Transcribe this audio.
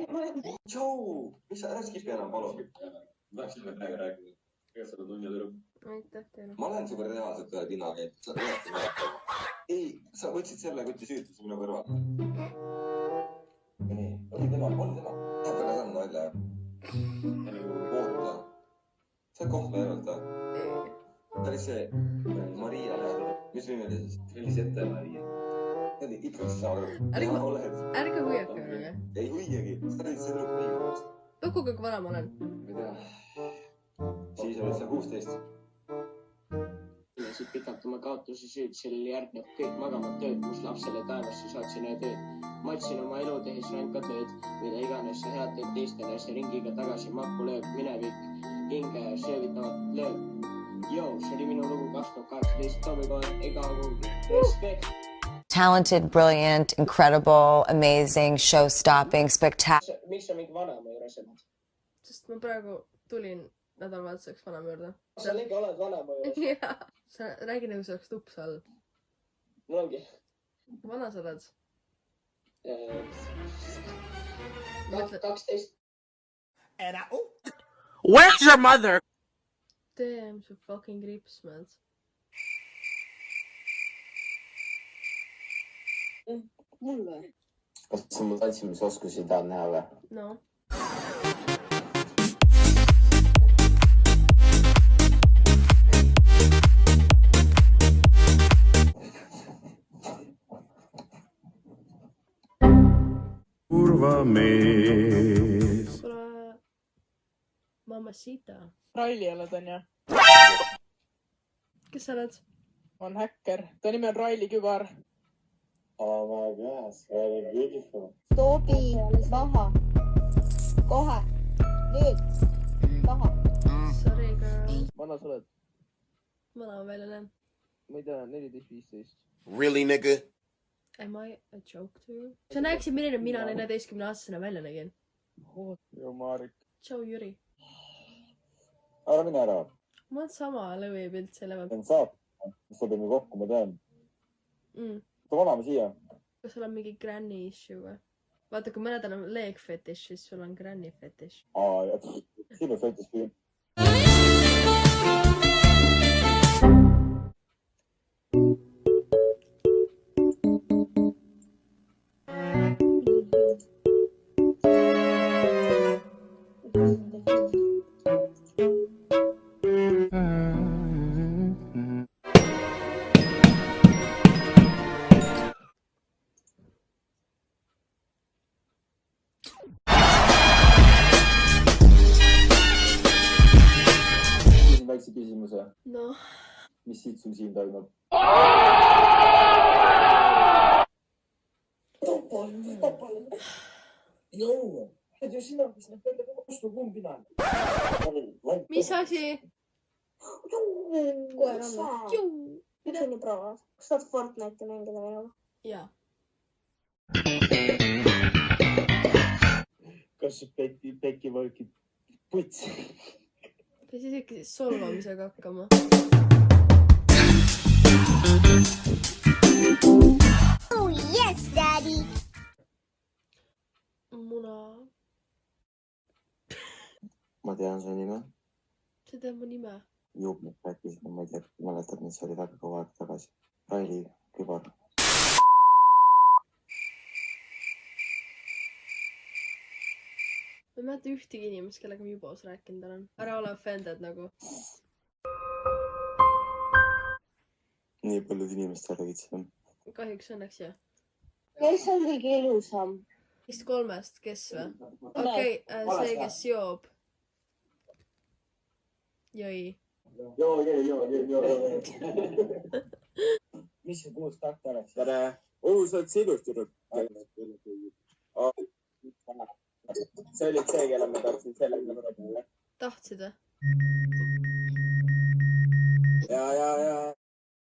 Tšau, mis sa ära skipi enam, palun? Tahaksin veel praegu rääkida. Kas seda tunni tüdruk? Aitäh teile. Ma olen suga reaalselt ühe tina, et sa ei, sa võtsid selle kuti süütuse minu kõrval. Nii, oli tema. Tähendab, aga on välja. Oota. Sa oled kohta jäänud või? Ta oli see Maria lähedal. Mis nimi oli siis? Elisette Maria. Need oli ikka saanud. Ärge huiake üle. Ei huiagi. Sa olid see tüdruk huiga. Õhku kui vana ma olen. Ma ei tea. Siis olid sa 16. Siit pikalt oma kaotuse süüd, sellele järgneb kõik magamad tööd, kus lapsele taevasse saatsin öö tööd. Ma otsin oma elu tehes ränka tööd, mida iganes sa head teed teistele, see ringiga tagasi makku lööb, minevik, hinge söövitavat lööb. Joo, see oli minu lugu 2018, Tommikoon, ega kuhugi. Respekt! Talented, brilliant, incredible, amazing, show-stopping, spectacular. Miks sa mingi vanema juures oled? Sest ma praegu tulin nädalavahetuseks vanema juurde. Sa mingi oled vanema juures? Jaa. Sa räägi nagu see oleks tups all. No ongi. Vana sa oled? 12. Where's your mother? Damn, su fucking rips, man. Mulle. Kas sa mu tantsimisoskusi tahad näha või? No. Kurvamees. Kuule, mamacita. Raili oled, on ju? Kes sa oled? On häkker. Ta nimi on Raili Kübar. Oh my gosh, very beautiful. Toobi maha. Kohe. Nüüd. Maha. Sorry, girl. Vana sa oled? Vana välja näen. Ma ei tea, 14-15. Really, nigga? Am I a joke to you? Sa näeksid, milline mina 14-aastasena välja nägin. Jo, Maarik. Tšau, Jüri. Ära mine ära. Ma olen sama lõvipilt selle pealt. Ent saab, mis sobib nii kokku, ma tean. Tule vanama siia. Kas sul on mingi granny issue või? Vaata, kui mõnedel on leg fetish, siis sul on granny fetish. Sinu fetish küll. Väikse küsimuse. No. Mis siit sul siin toimub? Joo. Et ju sina, kes nad peale koostöö kumbina. Mis asi? Koer on. Juu. Mida nii proua? Kas saad Fortnite'i mängida minuga? Jaa. Kas pekki võlkid puts? Peas isegi solvamisega hakkama. Oh yes, daddy! Muna. Ma tean su nime. Sa tead mu nime? Juubnud rääkisid, ma ei tea, mäletad, mis oli väga kaua aeg tagasi. Raili Kübar. Ma ei mäleta ühtegi inimest, kellega ma juba rääkinud olen. Ära ole offended nagu. Nii paljud inimest räägid seda. Kahjuks õnneks jah. Kes on kõige ilusam? Vist 3, kes või? Okei, see, kes joob. Jõi. Joo. Mis see kuus takt oleks? Tere. Sa oled sidus tüdruk. See oli see, kelle ma tahtsin sellega. Tahtsid või?